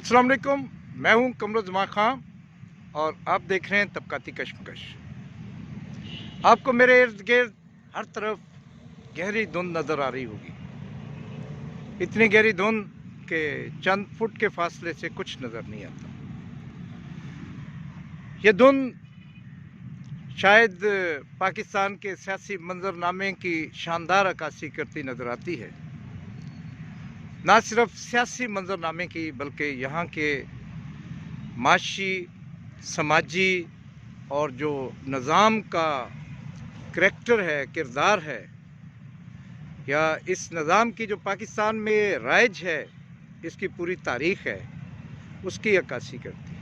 अस्सलाम वालेकुम। मैं हूं कमरुज़्ज़मान खां और आप देख रहे हैं तबक़ाती कशमकश। आपको मेरे इर्द गिर्द हर तरफ गहरी धुंध नज़र आ रही होगी। इतनी गहरी धुंध कि चंद फुट के फासले से कुछ नज़र नहीं आता। ये धुंध शायद पाकिस्तान के सियासी मंजरनामे की शानदार अक्कासी करती नज़र आती है। ना सिर्फ सियासी मंजरनामे की बल्कि यहाँ के माशी, समाजी और जो निज़ाम का करैक्टर है, किरदार है, या इस निज़ाम की जो पाकिस्तान में राइज है, इसकी पूरी तारीख़ है, उसकी अक्कासी करती है।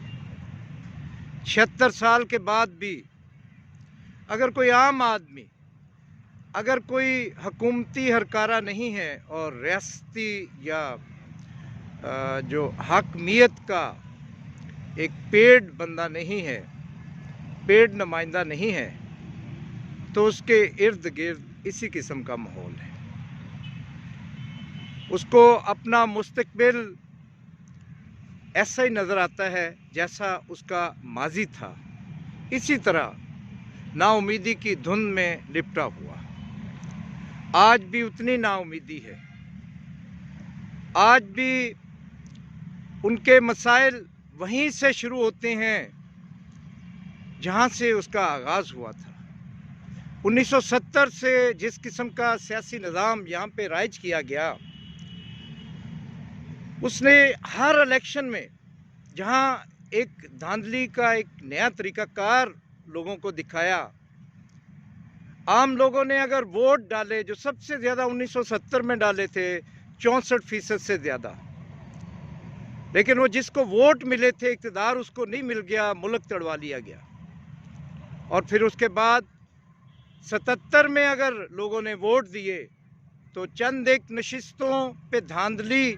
76 साल के बाद भी अगर कोई आम आदमी, अगर कोई हकूमती हरकारा नहीं है और रियासती या जो हाकमियत का एक पेड बंदा नहीं है, पेड नुमाइंदा नहीं है, तो उसके इर्द गिर्द इसी किस्म का माहौल है। उसको अपना मुस्तकबिल ऐसा ही नज़र आता है जैसा उसका माजी था। इसी तरह नाउमीदी की धुंध में लिपटा हुआ आज भी उतनी नाउमीदी है। आज भी उनके मसाइल वहीं से शुरू होते हैं जहां से उसका आगाज़ हुआ था। 1970 से जिस किस्म का सियासी निज़ाम यहाँ पे राइज किया गया, उसने हर इलेक्शन में जहाँ एक धांधली का एक नया तरीक़ाकार लोगों को दिखाया, आम लोगों ने अगर वोट डाले, जो सबसे ज़्यादा 1970 में डाले थे 64% से ज़्यादा, लेकिन वो जिसको वोट मिले थे इक़्तिदार उसको नहीं मिल गया, मुल्क तड़वा लिया गया। और फिर उसके बाद 77 में अगर लोगों ने वोट दिए तो चंद एक नशिस्तों पे धांधली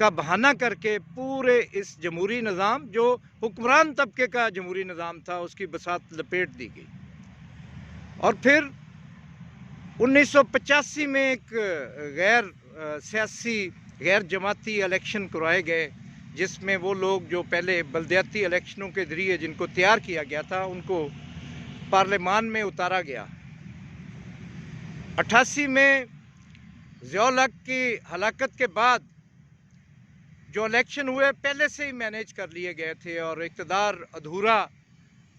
का बहाना करके पूरे इस जमहूरी निज़ाम, जो हुक्मरान तबके का जमहूरी निज़ाम था, उसकी बसात लपेट दी गई। और फिर 1985 में एक गैर सियासी, गैर जमाती इलेक्शन करवाए गए, जिसमें वो लोग जो पहले बल्दियाती इलेक्शनों के ज़रिए जिनको तैयार किया गया था, उनको पार्लियामान में उतारा गया। 88 में ज़ियाउल हक की हलाकत के बाद जो इलेक्शन हुए पहले से ही मैनेज कर लिए गए थे और इक़्तिदार अधूरा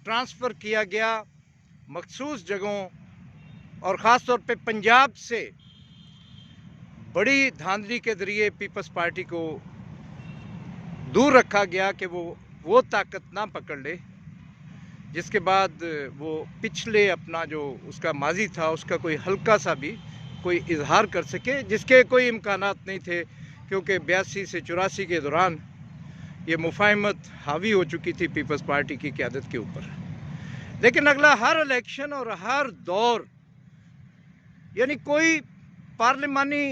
ट्रांसफ़र किया गया मखसूस जगहों, और ख़ास तौर पे पंजाब से बड़ी धांधली के ज़रिए पीपल्स पार्टी को दूर रखा गया कि वो ताकत ना पकड़ ले, जिसके बाद वो पिछले अपना जो उसका माजी था उसका कोई हल्का सा भी कोई इजहार कर सके, जिसके कोई इम्कानात नहीं थे, क्योंकि 82 से 84 के दौरान ये मुफाहमत हावी हो चुकी थी पीपल्स पार्टी की क़यादत के ऊपर। लेकिन अगला हर इलेक्शन और हर दौर, यानी कोई पार्लिमानी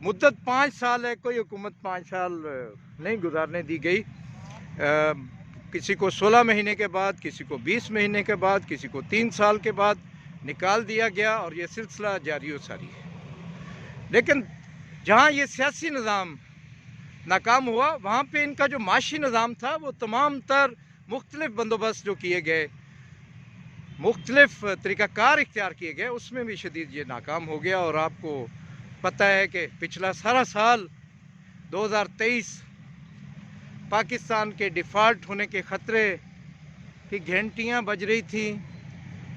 मुद्दत 5 साल है, कोई हुकूमत 5 साल नहीं गुजारने दी गई। किसी को 16 महीने के बाद, किसी को 20 महीने के बाद, किसी को 3 साल के बाद निकाल दिया गया, और ये सिलसिला जारी व सारी है। लेकिन जहाँ ये सियासी निज़ाम नाकाम हुआ, वहाँ पे इनका जो माशी निज़ाम था, वो तमाम तर मुख्तलिफ बंदोबस्त जो किए गए, मुख्तलिफ तरीक़ाकार इख्तियार किए गए, उसमें भी शदीद ये नाकाम हो गया। और आपको पता है कि पिछला सारा साल 2023 पाकिस्तान के डिफ़ॉल्ट होने के ख़तरे की घंटियाँ बज रही थी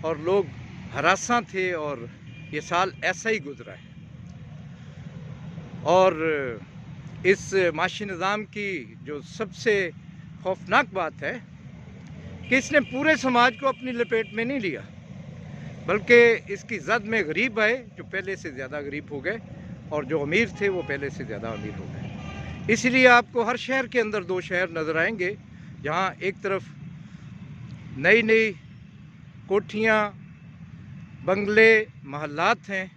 और लोग हरासां थे, और ये साल ऐसा ही गुज़रा है। और इस माशी निज़ाम की जो सबसे खौफनाक बात है कि इसने पूरे समाज को अपनी लपेट में नहीं लिया, बल्कि इसकी ज़द में गरीब आए, जो पहले से ज़्यादा गरीब हो गए, और जो अमीर थे वो पहले से ज़्यादा अमीर हो गए। इसलिए आपको हर शहर के अंदर 2 शहर नज़र आएंगे, जहाँ एक तरफ नई नई कोठियाँ, बंगले, महल्लात हैं,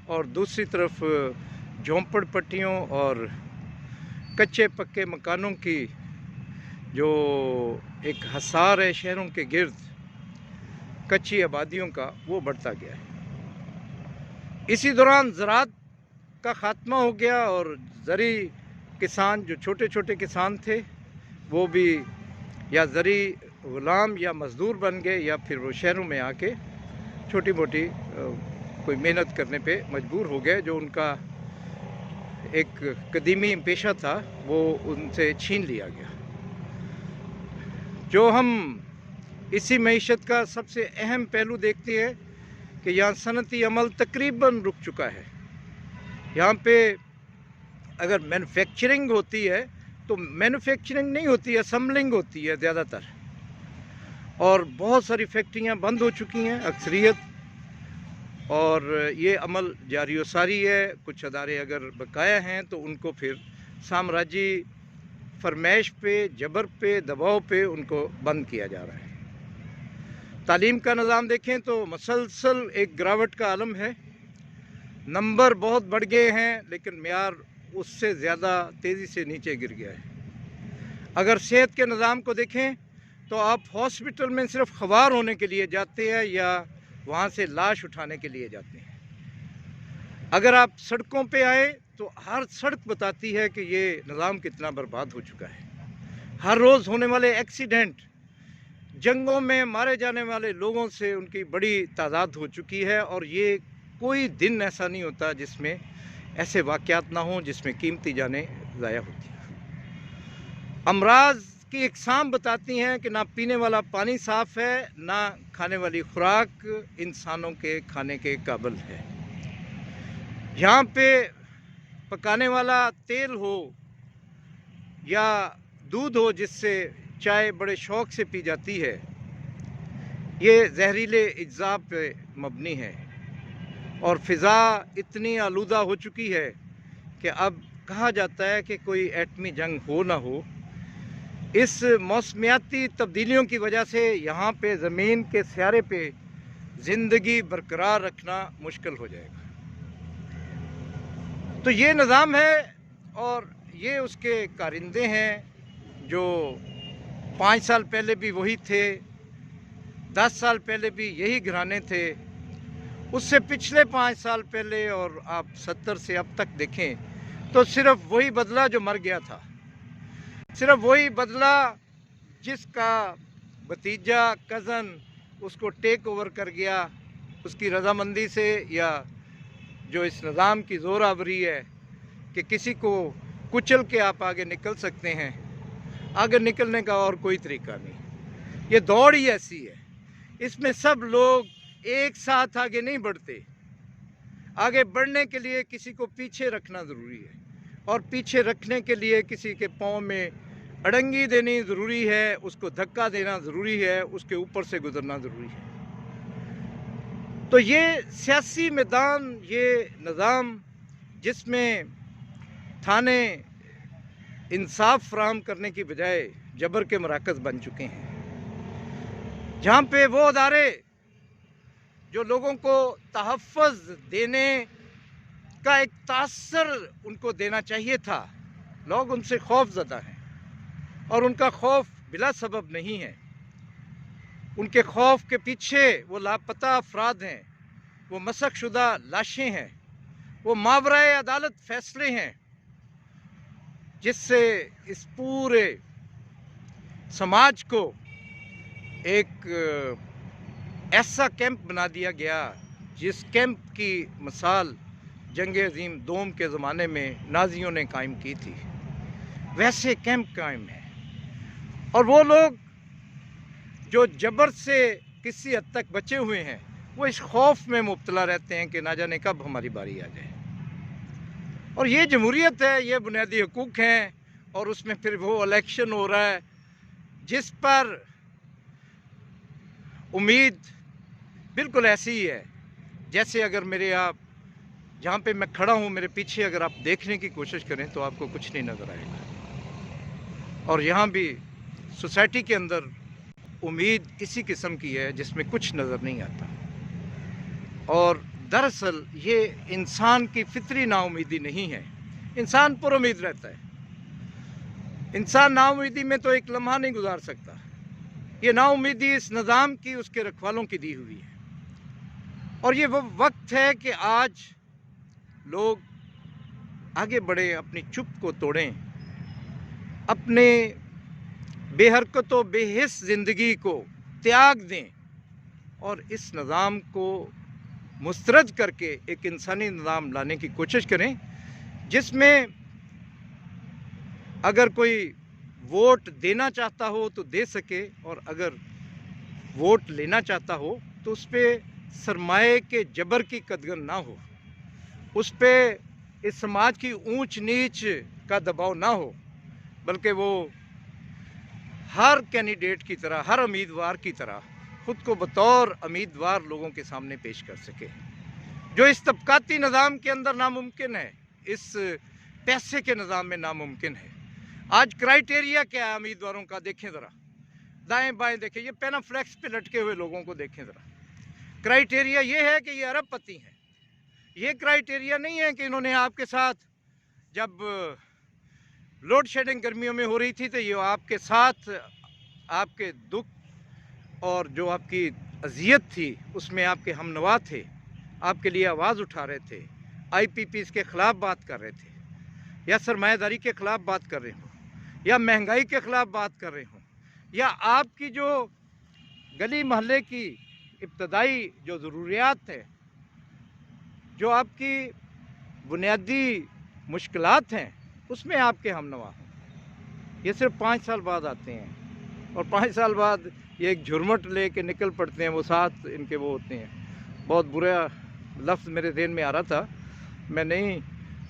और दूसरी तरफ झोंपड़ पट्टियों और कच्चे पक्के मकानों की जो एक हसार है शहरों के गिर्द, कच्ची आबादियों का, वो बढ़ता गया है। इसी दौरान ज़राअत का ख़ात्मा हो गया और ज़री किसान जो छोटे छोटे किसान थे वो भी या ज़री ग़ुलाम या मज़दूर बन गए या फिर वो शहरों में आके छोटी मोटी कोई मेहनत करने पे मजबूर हो गए। जो उनका एक कदीमी पेशा था वो उनसे छीन लिया गया। जो हम इसी मईशत का सबसे अहम पहलू देखते हैं कि यहाँ सनती अमल तकरीबन रुक चुका है। यहाँ पे अगर मैन्युफैक्चरिंग होती है तो मैन्युफैक्चरिंग नहीं होती है, असम्बलिंग होती है ज़्यादातर, और बहुत सारी फैक्ट्रियाँ बंद हो चुकी हैं अक्सरियत, और ये अमल जारी व सारी है। कुछ अदारे अगर बकाया हैं तो उनको फिर साम्राज्य फरमाइश पे, जबर पे, दबाव पे उनको बंद किया जा रहा है। तालीम का निज़ाम देखें तो मसलसल एक गिरावट का आलम है। नंबर बहुत बढ़ गए हैं लेकिन मेयार उससे ज़्यादा तेज़ी से नीचे गिर गया है। अगर सेहत के निज़ाम को देखें तो आप हॉस्पिटल में सिर्फ ख़वार होने के लिए जाते हैं या वहाँ से लाश उठाने के लिए जाते हैं। अगर आप सड़कों पे आए तो हर सड़क बताती है कि ये निज़ाम कितना बर्बाद हो चुका है। हर रोज़ होने वाले एक्सीडेंट, जंगों में मारे जाने वाले लोगों से उनकी बड़ी तादाद हो चुकी है, और ये कोई दिन ऐसा नहीं होता जिसमें ऐसे वाक़यात ना हों जिसमें कीमती जानें ज़ाया होती हैं। अमराज की इकसाम बताती हैं कि ना पीने वाला पानी साफ़ है, ना खाने वाली खुराक इंसानों के खाने के काबिल है। यहाँ पे पकाने वाला तेल हो या दूध हो जिससे चाय बड़े शौक़ से पी जाती है, ये जहरीले अज्जा पे मबनी है। और फ़िज़ा इतनी आलूदा हो चुकी है कि अब कहा जाता है कि कोई एटमी जंग हो ना हो, इस मौसमियाती तब्दीलियों की वजह से यहाँ पे ज़मीन के सियारे पे ज़िंदगी बरकरार रखना मुश्किल हो जाएगा। तो ये निज़ाम है और ये उसके कारिंदे हैं जो 5 साल पहले भी वही थे, 10 साल पहले भी यही घराने थे, उससे पिछले 5 साल पहले, और आप 70 से अब तक देखें तो सिर्फ वही बदला जो मर गया था, सिर्फ वही बदला जिसका भतीजा, कज़न उसको टेक ओवर कर गया उसकी रजामंदी से, या जो इस निज़ाम की ज़ोर आवरी है कि किसी को कुचल के आप आगे निकल सकते हैं। आगे निकलने का और कोई तरीका नहीं। ये दौड़ ही ऐसी है, इसमें सब लोग एक साथ आगे नहीं बढ़ते। आगे बढ़ने के लिए किसी को पीछे रखना ज़रूरी है, और पीछे रखने के लिए किसी के पाँव में अड़ंगी देनी ज़रूरी है, उसको धक्का देना ज़रूरी है, उसके ऊपर से गुज़रना ज़रूरी है। तो ये सियासी मैदान, ये निज़ाम जिसमें थाने इंसाफ फराहम करने की बजाय जबर के मराकज़ बन चुके हैं, जहाँ पे वो अदारे जो लोगों को तहफ़्फ़ुज़ देने का एक तासर उनको देना चाहिए था, लोग उनसे खौफ़ज़दा हैं, और उनका खौफ बिला सबब नहीं है। उनके खौफ के पीछे वो लापता अफराद हैं, वो मसक शुदा लाशें हैं, वो मावराए अदालत फ़ैसले हैं, जिससे इस पूरे समाज को एक ऐसा कैंप बना दिया गया जिस कैंप की मिसाल जंग अज़ीम दोम के ज़माने में नाज़ियों ने कायम की थी, वैसे कैंप कायम है। और वो लोग जो जबर से किसी हद तक बचे हुए हैं, वो इस खौफ में मुब्तला रहते हैं कि ना जाने कब हमारी बारी आ जाए। और ये जमहूरियत है, ये बुनियादी हकूक़ हैं, और उसमें फिर वो इलेक्शन हो रहा है जिस पर उम्मीद बिल्कुल ऐसी ही है जैसे अगर मेरे आप जहाँ पे मैं खड़ा हूँ मेरे पीछे अगर आप देखने की कोशिश करें तो आपको कुछ नहीं नज़र आएगा। और यहाँ भी सोसाइटी के अंदर उम्मीद इसी किस्म की है जिसमें कुछ नज़र नहीं आता। और दरअसल ये इंसान की फितरी नाउमीदी नहीं है, इंसान पर उम्मीद रहता है। इंसान नाउमीदी में तो एक लम्हा नहीं गुजार सकता। ये नाउमीदी इस निज़ाम की, उसके रखवालों की दी हुई है। और ये वो वक्त है कि आज लोग आगे बढ़े, अपनी चुप को तोड़ें अपने बेहरकत व बेहिस ज़िंदगी को त्याग दें और इस निज़ाम को मुस्तरद करके एक इंसानी निज़ाम लाने की कोशिश करें, जिसमें अगर कोई वोट देना चाहता हो तो दे सके, और अगर वोट लेना चाहता हो तो उस पर सरमाए के जबर की कदगन ना हो, उस पर इस समाज की ऊंच नीच का दबाव ना हो, बल्कि वो हर कैंडिडेट की तरह, हर उम्मीदवार की तरह खुद को बतौर उम्मीदवार लोगों के सामने पेश कर सके, जो इस तबकाती निज़ाम के अंदर नामुमकिन है, इस पैसे के निज़ाम में नामुमकिन है। आज क्राइटेरिया क्या है उम्मीदवारों का, देखें ज़रा, दाएं बाएं देखें, ये पेनाफ्लेक्स पे लटके हुए लोगों को देखें ज़रा। क्राइटेरिया ये है कि ये अरबपति हैं। ये क्राइटेरिया नहीं है कि इन्होंने आपके साथ, जब लोड शेडिंग गर्मियों में हो रही थी तो ये आपके साथ आपके दुख और जो आपकी अजियत थी उसमें आपके हमनवा थे, आपके लिए आवाज़ उठा रहे थे, IPPs के ख़िलाफ़ बात कर रहे थे, या सरमायादारी के ख़िलाफ़ बात कर रहे हों, या महंगाई के ख़िलाफ़ बात कर रहे हों, या आपकी जो गली मोहल्ले की इब्तदाई जो ज़रूरियात है, जो आपकी बुनियादी मुश्किलात हैं, उसमें आपके हमनवा हों। ये सिर्फ 5 साल बाद आते हैं और 5 साल बाद ये एक झुरमट ले के निकल पड़ते हैं, वो साथ इनके वो होते हैं। बहुत बुरा लफ्ज़ मेरे ज़हन में आ रहा था, मैं नहीं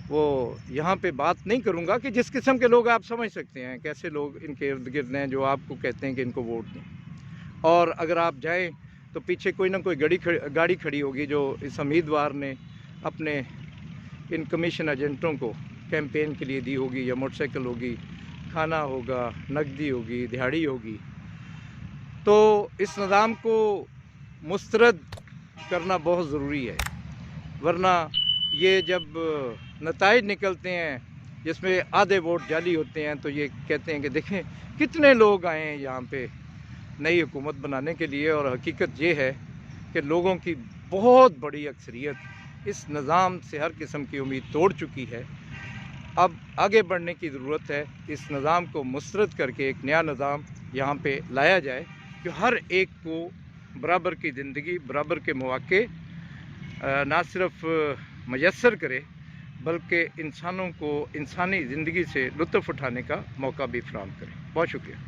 वो यहाँ पे बात नहीं करूँगा कि जिस किस्म के लोग आप समझ सकते हैं, कैसे लोग इनके इर्द गिर्द हैं जो आपको कहते हैं कि इनको वोट दें, और अगर आप जाएं तो पीछे कोई ना कोई गाड़ी खड़ी होगी जो इस उम्मीदवार ने अपने इन कमीशन एजेंटों को कैंपेन के लिए दी होगी, या मोटरसाइकिल होगी, खाना होगा, नकदी होगी, दिहाड़ी होगी। तो इस निज़ाम को मुस्तरद करना बहुत ज़रूरी है, वरना ये जब नताइज निकलते हैं जिसमें आधे वोट जाली होते हैं तो ये कहते हैं कि देखें कितने लोग आए हैं यहाँ पे नई हुकूमत बनाने के लिए, और हकीकत ये है कि लोगों की बहुत बड़ी अक्सरियत इस निज़ाम से हर किस्म की उम्मीद तोड़ चुकी है। अब आगे बढ़ने की ज़रूरत है, इस निज़ाम को मुस्तरद करके एक नया निज़ाम यहाँ पे लाया जाए जो हर एक को बराबर की ज़िंदगी, बराबर के मौक़े ना सिर्फ मयस्सर करे, बल्कि इंसानों को इंसानी ज़िंदगी से लुत्फ़ उठाने का मौका भी फ़राहम करे। बहुत शुक्रिया।